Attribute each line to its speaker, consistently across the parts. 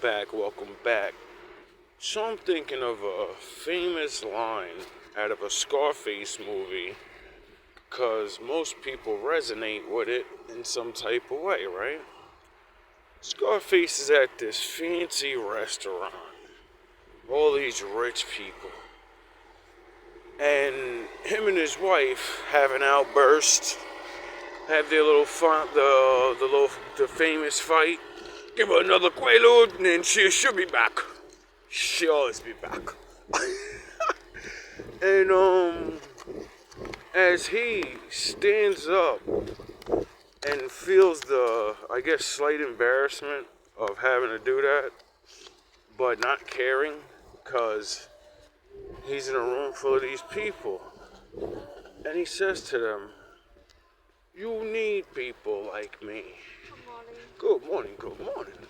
Speaker 1: welcome back. So I'm thinking of a famous line out of a Scarface movie, cause most people resonate with it in some type of way, right? Scarface is at this fancy restaurant, all these rich people, and him and his wife have an outburst, have their little fun, the famous fight. Give her another quaalude, and then she'll be back. She'll always be back. And as he stands up and feels the, I guess, slight embarrassment of having to do that, but not caring, because he's in a room full of these people, and he says to them, "You need people like me." Good morning, good morning.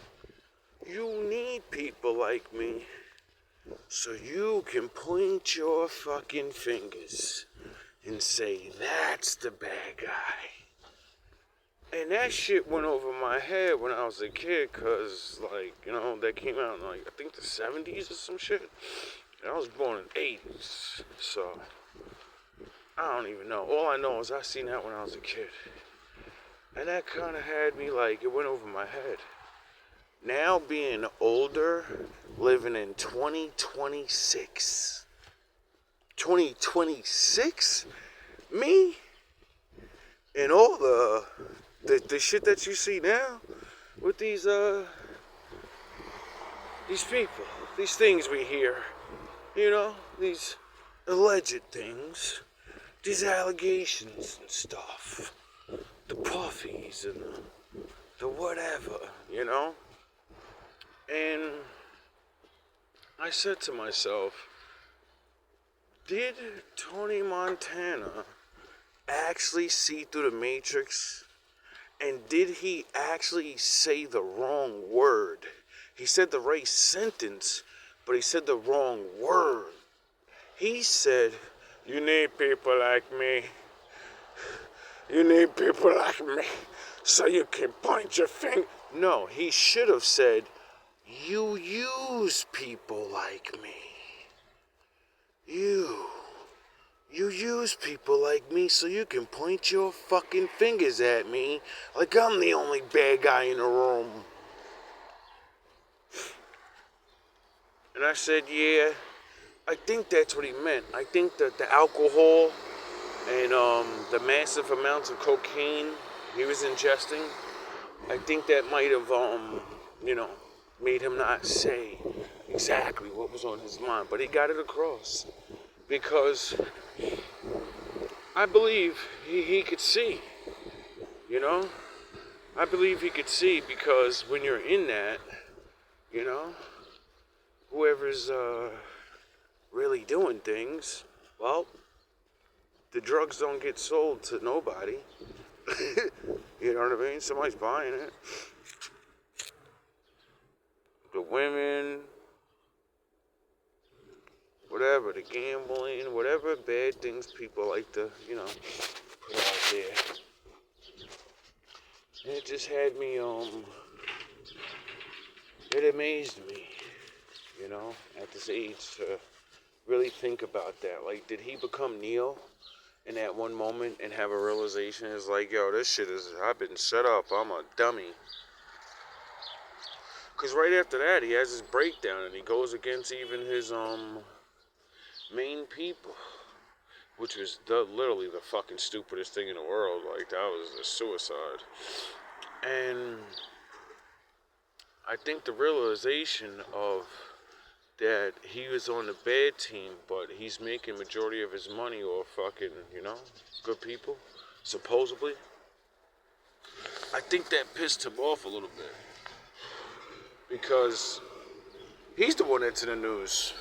Speaker 1: You need people like me so you can point your fucking fingers and say, "That's the bad guy." And that shit went over my head when I was a kid, cause that came out in I think the 70s or some shit. And I was born in the 80s, so I don't even know. All I know is I seen that when I was a kid. And that kind of had me it went over my head. Now being older, living in 2026. 2026? Me? And all the shit that you see now with these people, these things we hear, these alleged things, these allegations and stuff, the puffies and the whatever, And I said to myself, did Tony Montana actually see through the Matrix? And did he actually say the wrong word? He said the right sentence, but he said the wrong word. He said, "You need people like me. You need people like me so you can point your finger." No, he should have said, "You use people like me. You use people like me so you can point your fucking fingers at me like I'm the only bad guy in the room." And I said, yeah, I think that's what he meant. I think that the alcohol and the massive amounts of cocaine he was ingesting, I think that might have, made him not say exactly what was on his mind. But he got it across. Because I believe he could see, I believe he could see, because when you're in that, whoever's really doing things, well, the drugs don't get sold to nobody. You know what I mean? Somebody's buying it. The women, whatever, the gambling, whatever bad things people like to, put out there. And it just had me, it amazed me, at this age to really think about that. Did he become Neo in that one moment and have a realization? It's yo, this shit I've been set up, I'm a dummy. Because right after that, he has his breakdown and he goes against even his, main people, which was literally the fucking stupidest thing in the world. That was a suicide. And I think the realization of that he was on the bad team, but he's making majority of his money off fucking, good people, supposedly. I think that pissed him off a little bit, because he's the one that's in the news.